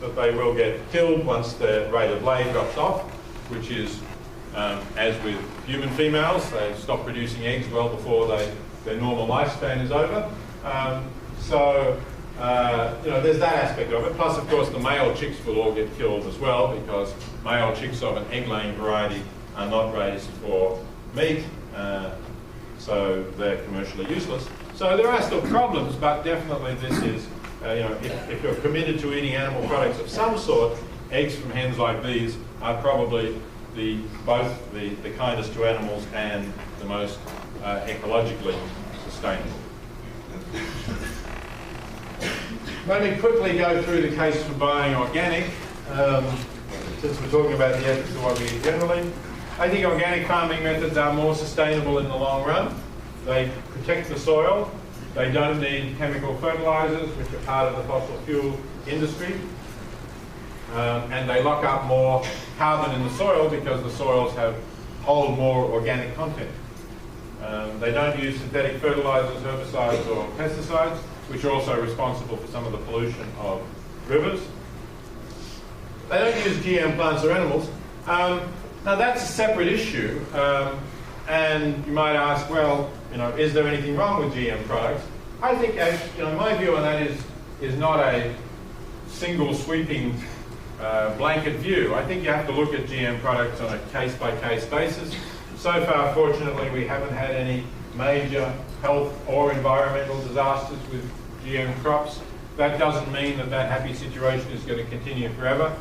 that they will get killed once the rate of lay drops off, which is, as with human females, they stop producing eggs well before their normal lifespan is over. There's that aspect of it. Plus, of course, the male chicks will all get killed as well, because male chicks of an egg-laying variety are not raised for meat, so they're commercially useless. So there are still problems, but definitely this is, if you're committed to eating animal products of some sort, eggs from hens like these are probably both the kindest to animals and the most ecologically sustainable. Let me quickly go through the case for buying organic, since we're talking about the ethics of what we eat generally. I think organic farming methods are more sustainable in the long run. They protect the soil. They don't need chemical fertilizers, which are part of the fossil fuel industry. And they lock up more carbon in the soil because the soils hold more organic content. They don't use synthetic fertilizers, herbicides or pesticides, which are also responsible for some of the pollution of rivers. They don't use GM plants or animals. Now that's a separate issue, and you might ask, well, is there anything wrong with GM products? I think, my view on that is not a single sweeping blanket view. I think you have to look at GM products on a case-by-case basis. So far, fortunately, we haven't had any major health or environmental disasters with GM crops. That doesn't mean that happy situation is going to continue forever.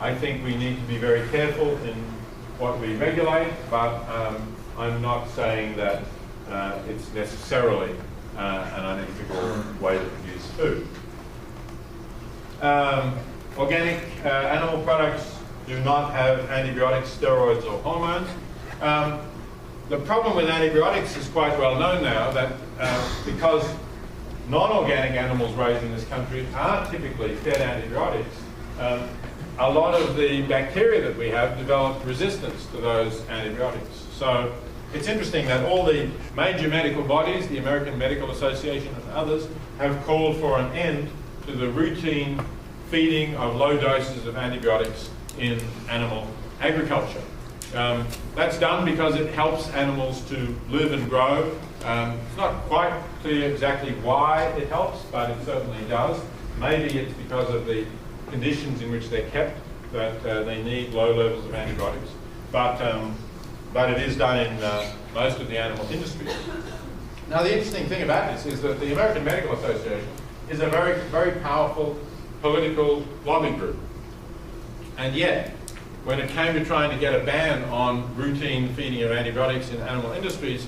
I think we need to be very careful in what we regulate, but I'm not saying that it's necessarily an unethical way to produce food. Organic animal products do not have antibiotics, steroids or hormones. The problem with antibiotics is quite well known now, that because non-organic animals raised in this country aren't typically fed antibiotics, a lot of the bacteria that we have develop resistance to those antibiotics. So it's interesting that all the major medical bodies, the American Medical Association and others, have called for an end to the routine feeding of low doses of antibiotics in animal agriculture. That's done because it helps animals to live and grow. It's not quite clear exactly why it helps, but it certainly does. Maybe it's because of the conditions in which they're kept that they need low levels of antibiotics. But it is done in most of the animal industry. Now, the interesting thing about this is that the American Medical Association is a very, very powerful political lobby group. And yet, when it came to trying to get a ban on routine feeding of antibiotics in animal industries,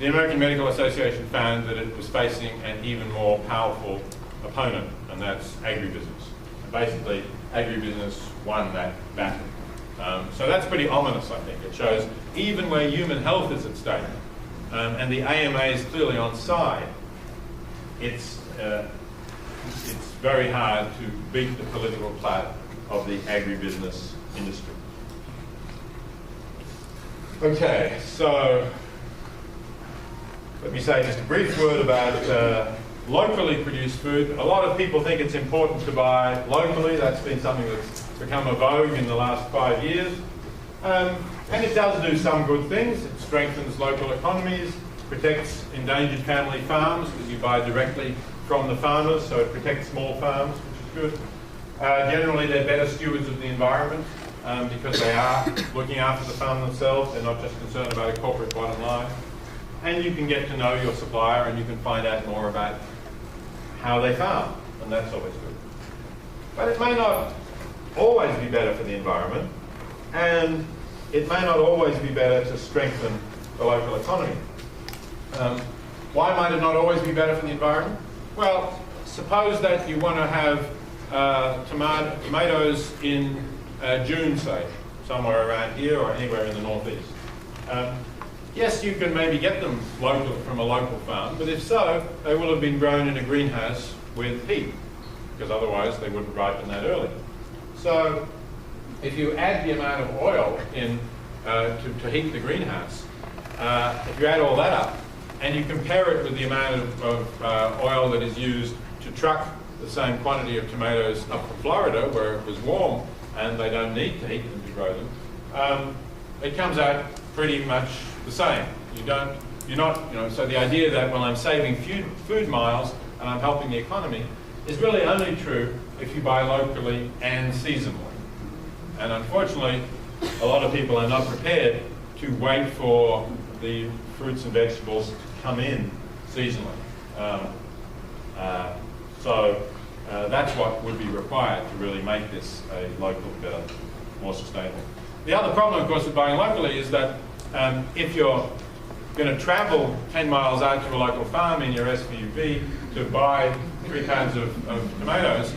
the American Medical Association found that it was facing an even more powerful opponent, and that's agribusiness. And basically, agribusiness won that battle. So that's pretty ominous, I think. It shows even where human health is at stake, and the AMA is clearly on side, it's very hard to beat the political plight of the agribusiness industry. Okay, so let me say just a brief word about locally produced food. A lot of people think it's important to buy locally. That's been something that's become a vogue in the last 5 years. And it does do some good things. It strengthens local economies, protects endangered family farms because you buy directly from the farmers, so it protects small farms, which is good. Generally, they're better stewards of the environment because they are looking after the farm themselves. They're not just concerned about a corporate bottom line. And you can get to know your supplier and you can find out more about how they farm, and that's always good. But it may not always be better for the environment, and it may not always be better to strengthen the local economy. Why might it not always be better for the environment? Well, suppose that you want to have tomatoes in June, say, somewhere around here or anywhere in the northeast. Yes, you can maybe get them local from a local farm, but if so, they will have been grown in a greenhouse with heat, because otherwise they wouldn't ripen that early. So if you add the amount of oil in to heat the greenhouse, if you add all that up, and you compare it with the amount of oil that is used to truck the same quantity of tomatoes up from Florida, where it was warm and they don't need to heat them to grow them, it comes out pretty much the same. You're not, so the idea that, well, I'm saving food miles and I'm helping the economy is really only true if you buy locally and seasonally. And unfortunately, a lot of people are not prepared to wait for the fruits and vegetables to come in seasonally. So that's what would be required to really make this a local, better, more sustainable. The other problem, of course, with buying locally is that if you're going to travel 10 miles out to a local farm in your SUV to buy 3 pounds of tomatoes,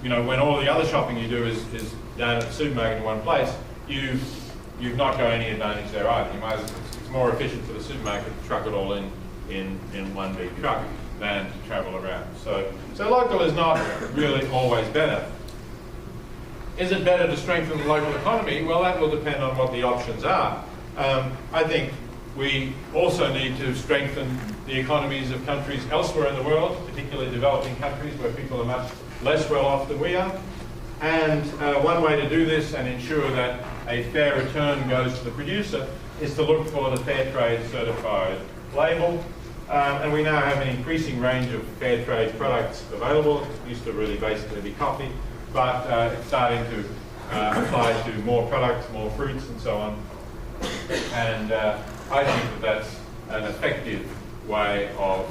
when all the other shopping you do is down at the supermarket in one place, you've not got any advantage there either. It's more efficient for the supermarket to truck it all in one big truck than to travel around. So local is not really always better. Is it better to strengthen the local economy? Well, that will depend on what the options are. I think we also need to strengthen the economies of countries elsewhere in the world, particularly developing countries where people are much less well off than we are. And one way to do this and ensure that a fair return goes to the producer is to look for the Fair Trade certified label. And we now have an increasing range of fair trade products available. It used to really basically be coffee, but it's starting to apply to more products, more fruits and so on. And I think that that's an effective way of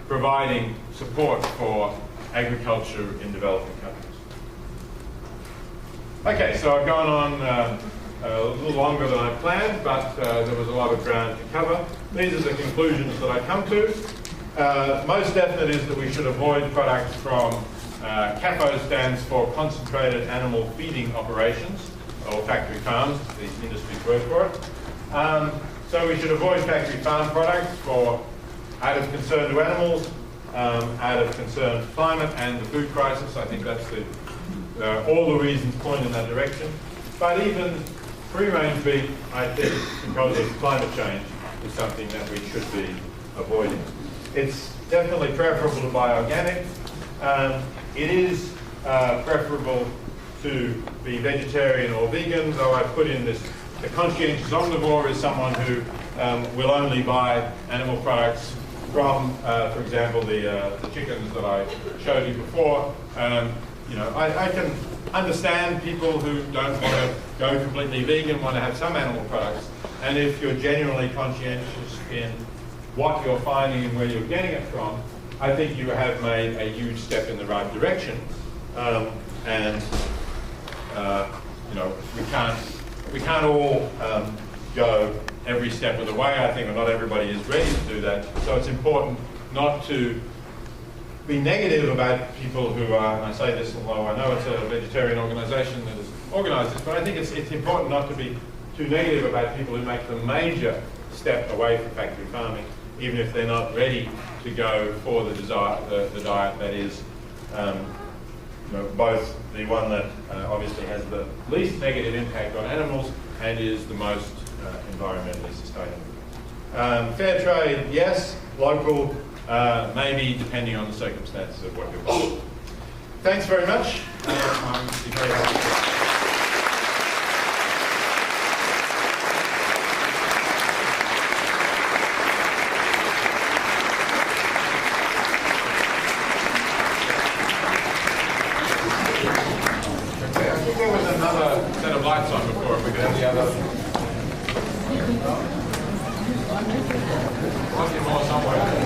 providing support for agriculture in developing countries. Okay, so I've gone on a little longer than I planned, but there was a lot of ground to cover. These are the conclusions that I come to. Most definite is that we should avoid products from CAFO stands for Concentrated Animal Feeding Operations, or factory farms, the industry's word for it. So we should avoid factory farm products out of concern to animals, out of concern to climate and the food crisis. I think that's all the reasons point in that direction. But even free-range beef, I think, because of climate change, is something that we should be avoiding. It's definitely preferable to buy organic. It is preferable to be vegetarian or vegan, though I put in this, the conscientious omnivore is someone who will only buy animal products from, for example, the chickens that I showed you before. I can understand people who don't want to go completely vegan, want to have some animal products. And if you're genuinely conscientious in what you're finding and where you're getting it from, I think you have made a huge step in the right direction. We can't all go every step of the way. I think not everybody is ready to do that. So it's important not to be negative about people who are, and I say this although I know it's a vegetarian organisation that has organised this, but I think it's important not to be too negative about people who make the major step away from factory farming, even if they're not ready to go for the diet that is both the one that obviously has the least negative impact on animals and is the most environmentally sustainable. Fair trade, yes. Local, maybe, depending on the circumstances of what you're buying. Thanks very much. I'm very happy. Lights on before, if we could have the other. Must be more somewhere.